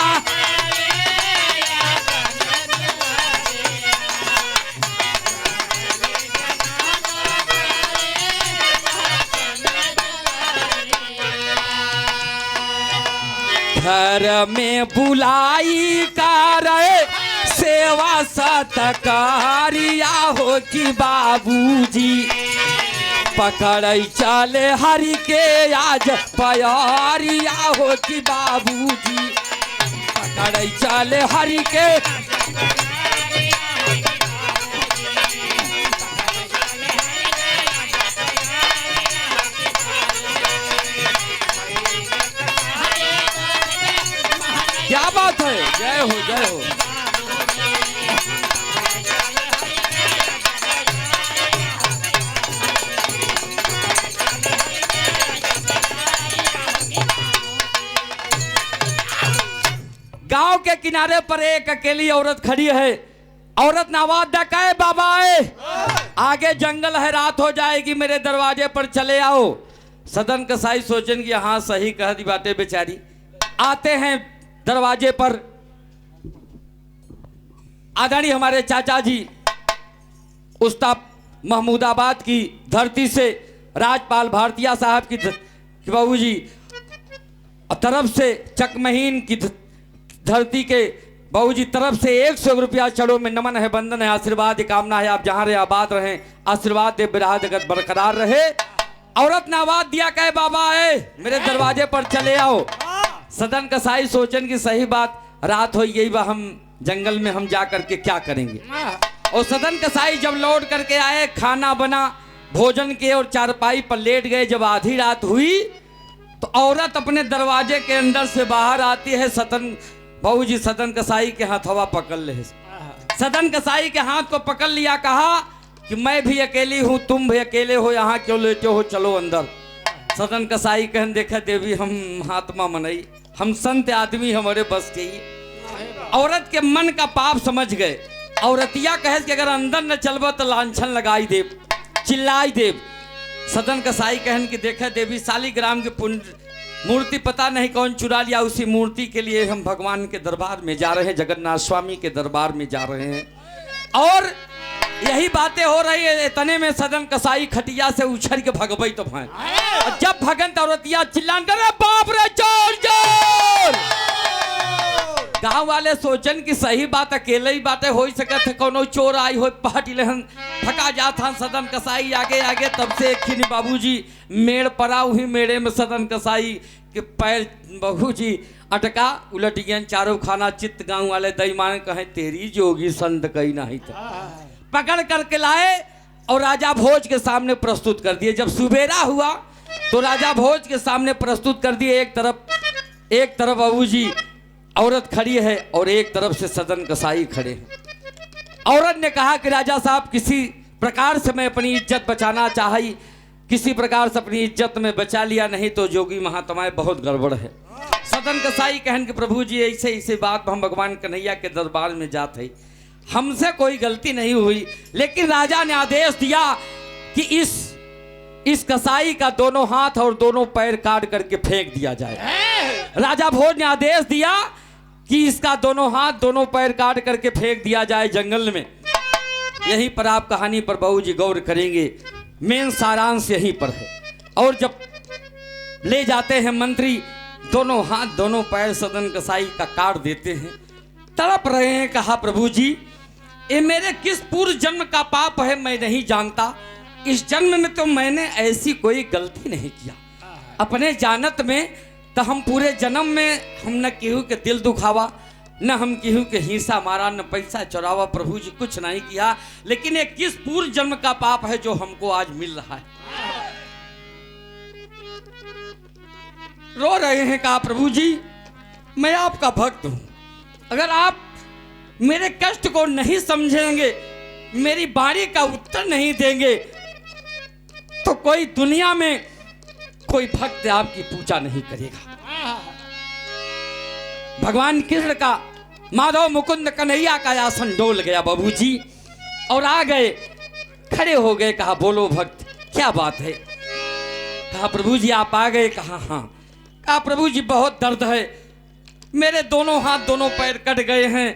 घर में बुलाई करे सेवा सत्कारिया हो कि बाबूजी पकड़ई चले हरि के आज प्यारिया हो कि बाबूजी पकड़ई चले हरि के क्या बात है, जय हो जय हो। गांव के किनारे पर एक अकेली औरत खड़ी है। औरत ने आवाज दा, कहे बाबा आगे जंगल है, रात हो जाएगी, मेरे दरवाजे पर चले आओ। सदन कसाई सोचन की हाँ सही कह दी बातें बेचारी। आते हैं दरवाजे पर। आदरणीय हमारे चाचा जी उस्ताद महमूदाबाद की धरती से राजपाल भारतीय साहब की बाबूजी तरफ से चकमहीन की धरती के बाबूजी तरफ से 100 रुपया चढ़ो में नमन है, बंदन है, आशीर्वाद की कामना है। आप जहां रहे आबाद रहें, आशीर्वाद दे, बिरहा जगत बरकरार रहे। औरत ने आवाज दिया, कहे बाबा मेरे दरवाजे पर चले आओ। सदन कसाई सोचन की सही बात, रात हो गई बा, हम जंगल में हम जा करके क्या करेंगे। और सदन कसाई जब लौट करके आए, खाना बना, भोजन किए और चारपाई पर लेट गए। जब आधी रात हुई तो औरत अपने दरवाजे के अंदर से बाहर आती है। बाबूजी सदन कसाई के हथवा पकड़ ले। सदन कसाई के हाथ को पकड़ लिया, कहा कि मैं भी अकेली हूं, तुम भी अकेले हो, यहाँ क्यों लेटे हो, चलो अंदर। सदन कसाई कहन, देखा देवी हम महात्मा मनई, हम संत आदमी, हमारे बस के। औरत के मन का पाप समझ गए। औरतिया कहे कि अगर अंदर न चलबा तो लांछन लगाई देव, चिल्लाई देव। सदन कसाई कहन कि देखा देवी शालीग्राम की मूर्ति पता नहीं कौन चुरा लिया, उसी मूर्ति के लिए हम भगवान के दरबार में जा रहे हैं, जगन्नाथ स्वामी के दरबार में जा रहे हैं। और यही बातें हो रही है, इतने में सदन कसाई खटिया से उछल के भगवई तो भाई। जब भगन औरतिया चिल्लान कर, बाप रे चोर चोर। गांव वाले सोचन की सही बात, अकेले ही बातें हो सके थे, कोनो चोर आई हो पहटी लहन थका जात हन। सदन कसाई आगे आगे, तब से एक बाबूजी मेड़ पड़ा, हुई मेड़े में सदन कसाई के पैर बाबूजी अटका, उलट गया चारों खाना। चित्त गांव वाले दईमान कहे, तेरी जोगी संत कही नहीं था। पकड़ करके लाए और राजा भोज के सामने प्रस्तुत कर दिए। जब सुबेरा हुआ तो राजा भोज के सामने प्रस्तुत कर दिए। एक तरफ बाबूजी औरत खड़ी है और एक तरफ से सदन कसाई खड़े हैं। औरत ने कहा कि राजा साहब, किसी प्रकार से मैं अपनी इज्जत बचाना चाहिए, किसी प्रकार से अपनी इज्जत में बचा लिया, नहीं तो जोगी महात्माएं बहुत गड़बड़ है। सदन कसाई कहन कि प्रभु जी ऐसे ऐसे बात हम भगवान कन्हैया के दरबार में जाते, हमसे कोई गलती नहीं हुई, लेकिन राजा ने आदेश दिया कि इस इस कसाई का दोनों हाथ और दोनों पैर काट करके फेंक दिया जाए। राजा भोज ने आदेश दिया कि इसका दोनों हाथ दोनों पैर काट करके फेंक दिया जाए जंगल में। यहीं पर आप कहानी पर बहू जी गौर करेंगे, मेन सारांश यहीं पर है। और जब ले जाते हैं मंत्री, दोनों हाथ दोनों पैर सदन कसाई का काट देते हैं, तड़प रहे हैं। कहा प्रभु जी, ये मेरे किस पूर्व जन्म का पाप है मैं नहीं जानता। इस जन्म में तो मैंने ऐसी कोई गलती नहीं किया। अपने जानत में तो हम पूरे जन्म में हम न केहू के दिल दुखावा, न हम केहू के हिंसा मारा, न पैसा चुरावा। प्रभु जी कुछ नहीं किया, लेकिन ये किस पूर्व जन्म का पाप है जो हमको आज मिल रहा है। रो रहे हैं। कहा प्रभु जी, मैं आपका भक्त हूं, अगर आप मेरे कष्ट को नहीं समझेंगे, मेरी बाणी का उत्तर नहीं देंगे, तो कोई दुनिया में कोई भक्त आपकी पूजा नहीं करेगा। भगवान कृष्ण का, माधव मुकुंद कन्हैया का आसन डोल गया बाबूजी, और आ गए, खड़े हो गए। कहा बोलो भक्त, क्या बात है। कहा प्रभु जी आप आ गए। कहा हाँ। कहा प्रभु जी बहुत दर्द है, मेरे दोनों हाथ दोनों पैर कट गए हैं,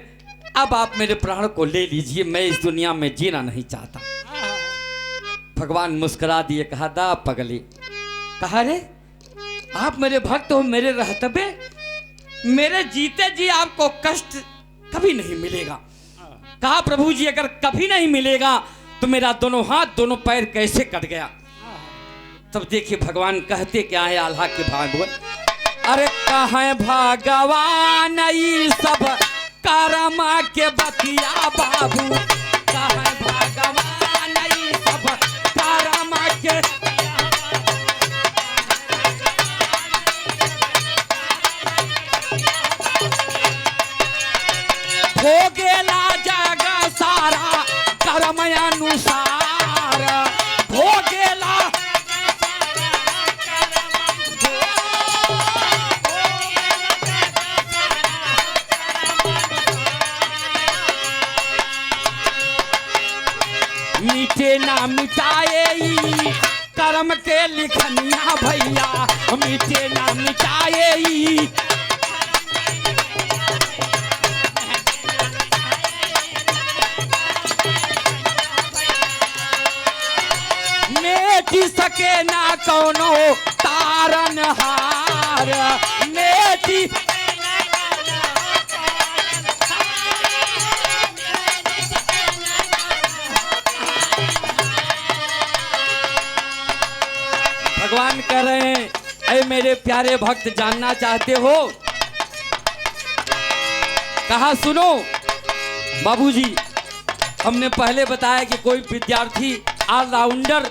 अब आप मेरे प्राण को ले लीजिए, मैं इस दुनिया में जीना नहीं चाहता। भगवान मुस्कुरा दिए। कहा दा पगली। कहा रे आप मेरे भक्त हो, मेरे रहतबे, मेरे जीते जी आपको कष्ट कभी नहीं मिलेगा। कहा प्रभु जी अगर कभी नहीं मिलेगा तो मेरा दोनों हाथ दोनों पैर कैसे कट गया। तब देखिए भगवान कहते क्या है आल्हा के भागवत, अरे कहाँ भगवान ये सब कर्मा के बतिया बाबू, कहाँ भगवान ये सब कर्मा के। हो गेला जग सारा कर्म अनुसार, हो गेला मीठे ना मिटाए कर्म के लिखनिया भैया, मीठे ना मिटाए। मेटी सके ना कौनो तारन हार, मेटी भगवान कह रहे हैं, ऐ मेरे प्यारे भक्त जानना चाहते हो। कहा सुनो बाबूजी, हमने पहले बताया कि कोई विद्यार्थी ऑलराउंडर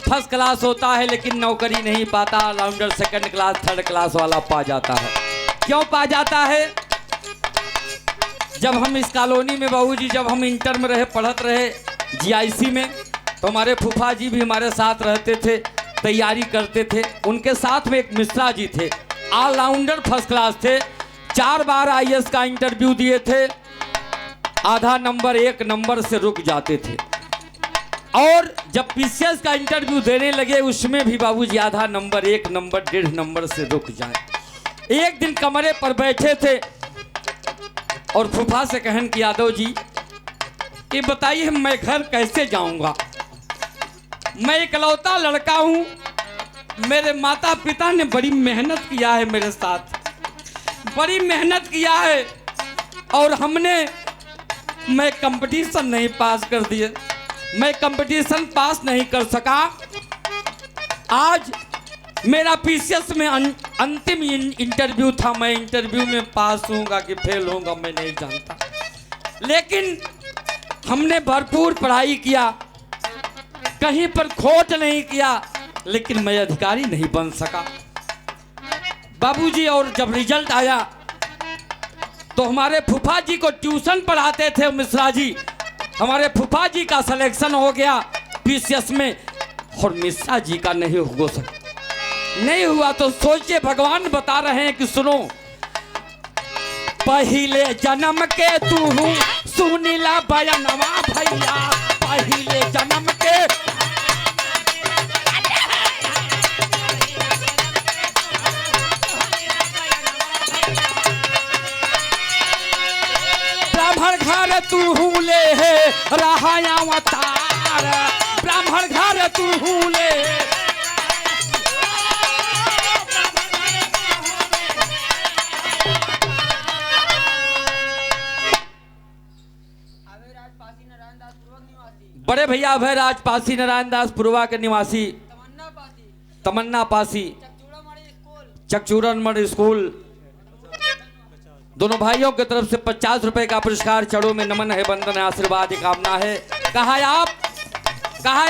फर्स्ट क्लास होता है लेकिन नौकरी नहीं पाता, allrounder second class third class वाला पा जाता है। क्यों पा जाता है? जब हम इस कॉलोनी में बाबूजी, जब हम इंटर में रहे, पढ़त रहे जीआईसी में, तो हमारे फूफा जी भी हमारे साथ रहते थे, तैयारी करते थे। उनके साथ में एक मिश्रा जी थे, ऑलराउंडर फर्स्ट क्लास थे, 4 बार आईएएस का इंटरव्यू दिए थे, आधा नंबर 1 नंबर से रुक जाते थे। और जब पीसीएस का इंटरव्यू देने लगे उसमें भी बाबूजी आधा नंबर 1 नंबर 1.5 नंबर से रुक जाए। एक दिन कमरे पर बैठे थे और फूफा से कहन कि यादव जी ये बताइए मैं घर कैसे जाऊंगा, मैं इकलौता लड़का हूं, मेरे माता पिता ने बड़ी मेहनत किया है, मेरे साथ बड़ी मेहनत किया है, और मैं कंपटीशन नहीं पास कर दिए, मैं कंपटीशन पास नहीं कर सका। आज मेरा पीसीएस में अंतिम इंटरव्यू था, मैं इंटरव्यू में पास होऊंगा कि फेल होऊंगा मैं नहीं जानता, लेकिन हमने भरपूर पढ़ाई किया, कहीं पर खोट नहीं किया, लेकिन मैं अधिकारी नहीं बन सका बाबूजी। और जब रिजल्ट आया तो हमारे फूफा जी को ट्यूशन पढ़ाते थे मिश्रा जी, हमारे फूफा जी का सिलेक्शन हो गया पीसीएस में, और मिश्रा जी का नहीं हुआ। तो सोचिए भगवान बता रहे हैं कि सुनो, पहले जन्म के तू सुनीला बयानवा भैया, पहले जन्म के ब्राह्मण घर तू ले है रहाया अवतार, ब्राह्मण घर तू ले। बड़े भैया अभय राज पासी नारायण दास पुरवा के निवासी तमन्ना पासी चकचूरन मड स्कूल, दोनों भाइयों की तरफ से 50 रुपए का पुरस्कार, चढ़ो में नमन है, वंदन है, आशीर्वाद है, कामना है। कहा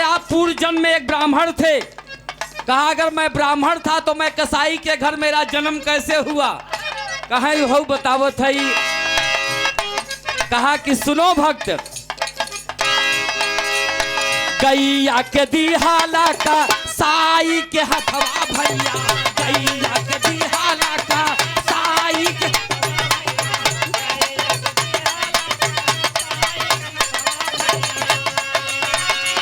आप पूर्व जन्म में एक ब्राह्मण थे। कहा अगर मैं ब्राह्मण था तो मैं कसाई के घर मेरा जन्म कैसे हुआ? कहा हो बतावत है। कहा कि सुनो भक्त, गैया के दिहाला का साई के हथवा भैया, गैया के दिहाला का साई के।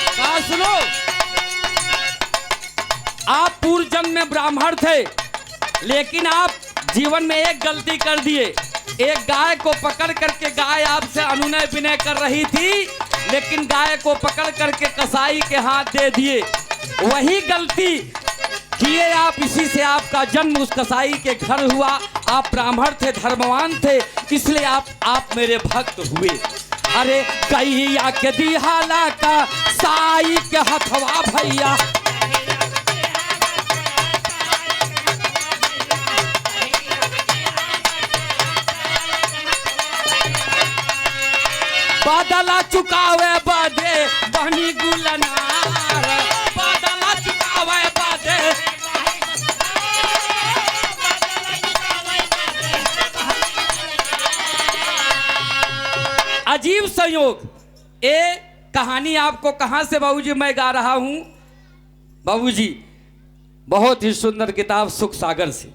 कहा सुनो, आप पूर्व जन्म में ब्राह्मण थे, लेकिन आप जीवन में एक गलती कर दिए। एक गाय को पकड़ करके, गाय आपसे अनुनय विनय कर रही थी, लेकिन गाय को पकड़ करके कसाई के हाथ दे दिए। वही गलती किए आप, इसी से आपका जन्म उस कसाई के घर हुआ। आप ब्राह्मण थे, धर्मवान थे, इसलिए आप मेरे भक्त हुए। अरे गैया के दिहाला का साई के हथवा भैया, बादला चुकावे बादे बहनी गुलनार, बादला चुकावे बादे। अजीब संयोग, ये कहानी आपको कहां से बाबूजी मैं गा रहा हूं? बाबूजी बहुत ही सुंदर किताब सुख सागर से,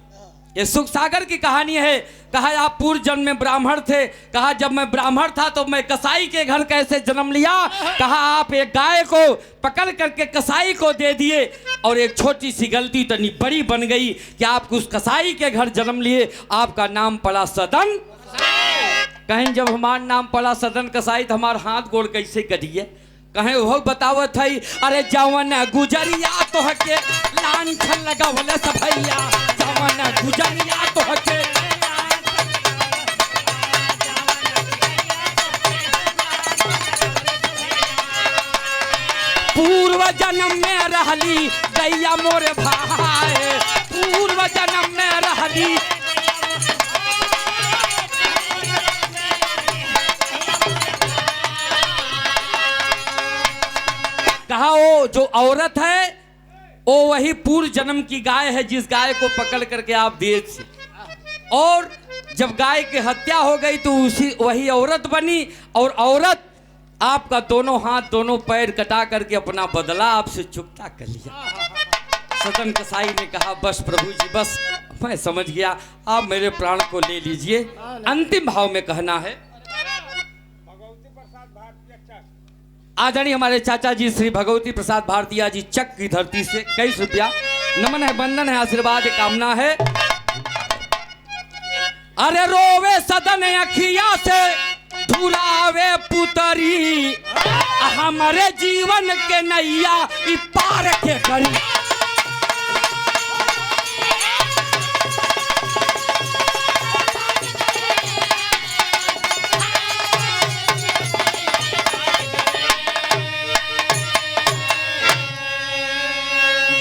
ये सुख सागर की कहानी है। कहा आप पूर्व जन्म में ब्राह्मण थे। कहा जब मैं ब्राह्मण था तो मैं कसाई के घर कैसे जन्म लिया? कहा आप एक गाय को पकड़ करके कसाई को दे दिए, और एक छोटी सी गलती तनी बड़ी बन गई कि आप उस कसाई के घर जन्म लिए, आपका नाम पड़ा सदन। कहीं जब हमारा नाम पड़ा सदन कसाई तो हमारा हाथ गोड़ कैसे कटिए? कहे वो बतावत है। अरे जवन गुजरिया तो हके लांछन लगावले सभैया, जवन गुजरिया तो हके। पूर्व जन्म में रहली गैया मोरे भाई, पूर्व जन्म में रहली। कहा वो जो औरत है वो वही पूर्व जन्म की गाय है, जिस गाय को पकड़ करके आप दिए थे। और जब गाय की हत्या हो गई तो वही औरत बनी, और औरत आपका दोनों हाथ दोनों पैर कटा करके अपना बदला आपसे चुकता कर लिया। सदन कसाई ने कहा बस प्रभु जी बस, मैं समझ गया, आप मेरे प्राण को ले लीजिए। अंतिम भाव में कहना है। आदरणीय हमारे चाचा जी श्री भगवती प्रसाद भारतीय जी चक की धरती से 21 रुपया नमन है, वंदन है, आशीर्वाद कामना है। अरे रोवे सदन अखिया से धुरावे पुतरी, हमारे जीवन के नैया ई पार के करी।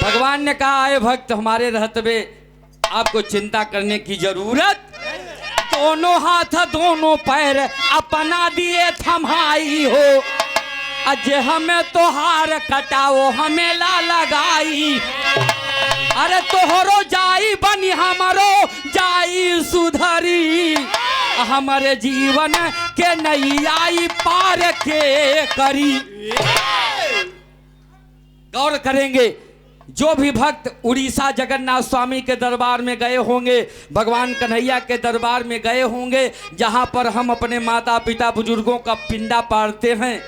भगवान ने कहा है भक्त हमारे रहते हुए आपको चिंता करने की जरूरत, दोनों हाथ दोनों पैर अपना दिए थमाई हो, अजय हमें तो हार कटाओ हमें ला लगाई। अरे तोहरो जाई बनी हमारो जाई सुधरी, हमारे जीवन के नैया पार के करी। गौर करेंगे जो भी भक्त उड़ीसा जगन्नाथ स्वामी के दरबार में गए होंगे, भगवान कन्हैया के दरबार में गए होंगे, जहां पर हम अपने माता पिता बुजुर्गों का पिंडा पाड़ते हैं,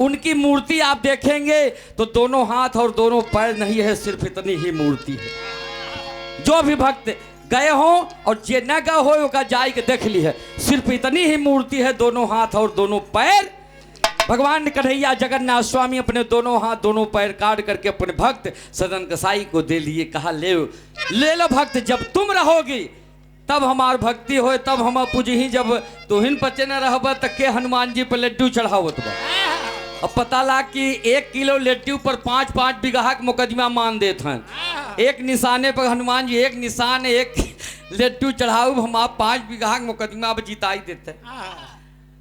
उनकी मूर्ति आप देखेंगे तो दोनों हाथ और दोनों पैर नहीं है, सिर्फ इतनी ही मूर्ति है। जो भी भक्त गए हो और जे न गए हो ओका जाय के देख ली है। सिर्फ इतनी ही मूर्ति है, दोनों हाथ और दोनों पैर। भगवान कन्हैया जगन्नाथ स्वामी अपने दोनों हाथ दोनों पैर काट करके अपने भक्त सदन कसाई को दे लिए। कहा ले लो भक्त, जब तुम रहोगी तब हमार भक्ति हो, तब हम पूजही। जब तुहिन पचे न रहब त के हनुमान जी पर लड्डू चढ़ावत बा। अब पता ला कि 1 किलो लड्डू पर 5-5 बीघा के मुकदमा मान देते हैं। एक निशाने पर हनुमान जी एक निशान 1 लड्डू चढ़ाऊ, हम आप 5 बीघा के मुकदमा अब जिताई देते हैं।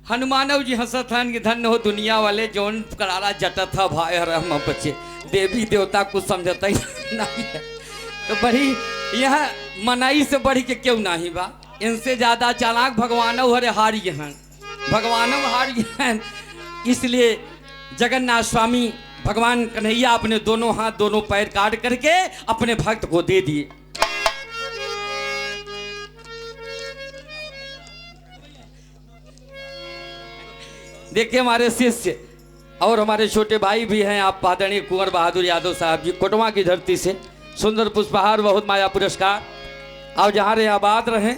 हनुमानव जी हंसत हैं कि धन्य हो दुनिया वाले जौन करारा जटत था भाई हम बच्चे। देवी देवता कुछ समझता ही नहीं है। तो बड़ी यह मनाई से बढ़ के क्यों नहीं बा। इनसे ज्यादा चालाक भगवानव हरे हारी हैं, भगवानव हारी हैं। इसलिए जगन्नाथ स्वामी भगवान कन्हैया अपने दोनों हाथ दोनों पैर काट करके अपने भक्त को दे दिए। देखिए हमारे शिष्य और हमारे छोटे भाई भी हैं। आप आदरणीय कुंवर बहादुर यादव साहब जी कोटवा की धरती से सुंदर पुष्पहार बहुत माया पुरस्कार। आप जहाँ रहे आबाद रहें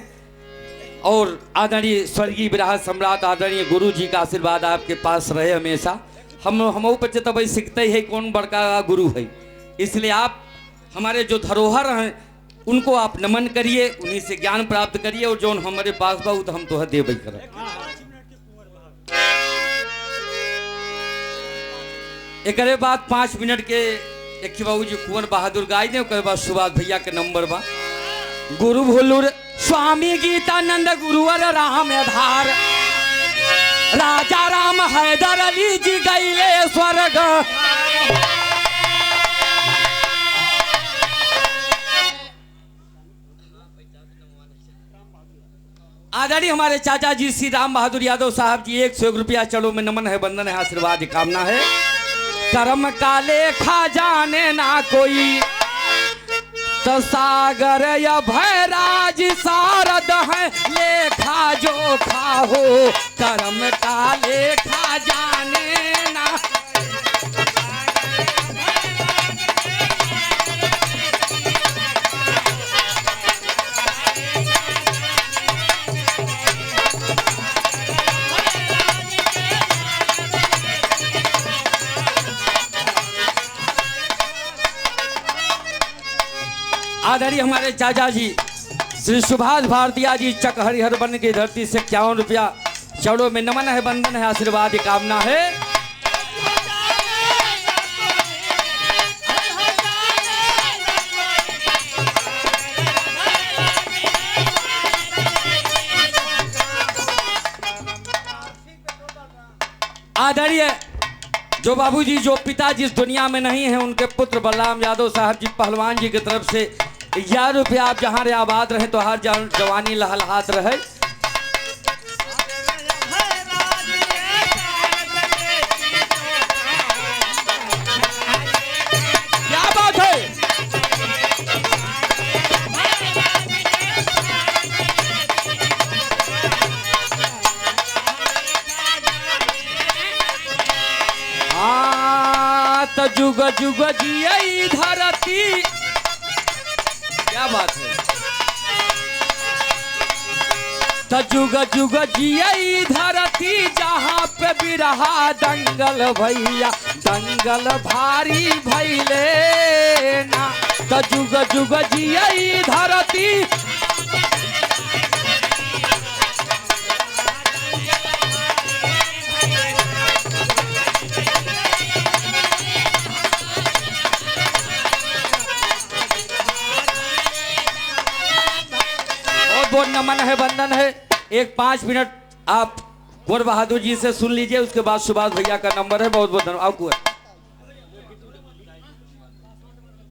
और आदरणीय स्वर्गीय विराट सम्राट आदरणीय गुरु जी का आशीर्वाद आपके पास रहे हमेशा। हम बच्चे तब सीखते ही है कौन बड़का गुरु है। इसलिए आप हमारे जो धरोहर हैं उनको आप नमन करिए, उन्हीं से ज्ञान प्राप्त करिए और जो हमारे पास बा तो हम तो देवे करें। एक बाद 5 मिनट के एक बाबू जी कुंवर बहादुर गाय दे, उसके बाद सुभाष भैया के नंबर बा। गुरु भोलुर स्वामी गीतानंद गुरुवर राम आधार, राजा राम हैदर अली जी गईले स्वर्ग। आदरणीय हमारे चाचा जी श्री राम बहादुर यादव साहब जी 101 रुपया चलो में नमन है, बंदन है, आशीर्वाद कामना है। कर्म का लेखा जाने ना कोई, तो सागर या भैराज सारद है लेखा जोखा हो। कर्म का लेखा जाने ना आदरणीय हमारे चाचा जी श्री सुभाष भारतीय जी चक हरिहर बन की धरती से 51 रुपया चौड़ों में नमन है, बंधन है, आशीर्वाद कामना है। आदरणीय जो बाबूजी जो पिता जिस दुनिया में नहीं है उनके पुत्र बलराम यादव साहब जी पहलवान जी की तरफ से 11 रुपया। आप जहाँ रे आबाद रहे तो हर जवानी लहलहात रहे। क्या बात है। तो जुग जुग जियई धरती, क्या बात है। तो जुग जुग जियई धरती जहाँ पे बिरहा दंगल भैया, दंगल भारी भैले ना। तो जुग जुग जियई धरती, बहुत नमन है, बंधन है। एक 5 मिनट आप कुंवर बहादुर जी से सुन लीजिए, उसके बाद सुभाष भैया का नंबर है। बहुत बहुत धन्यवाद।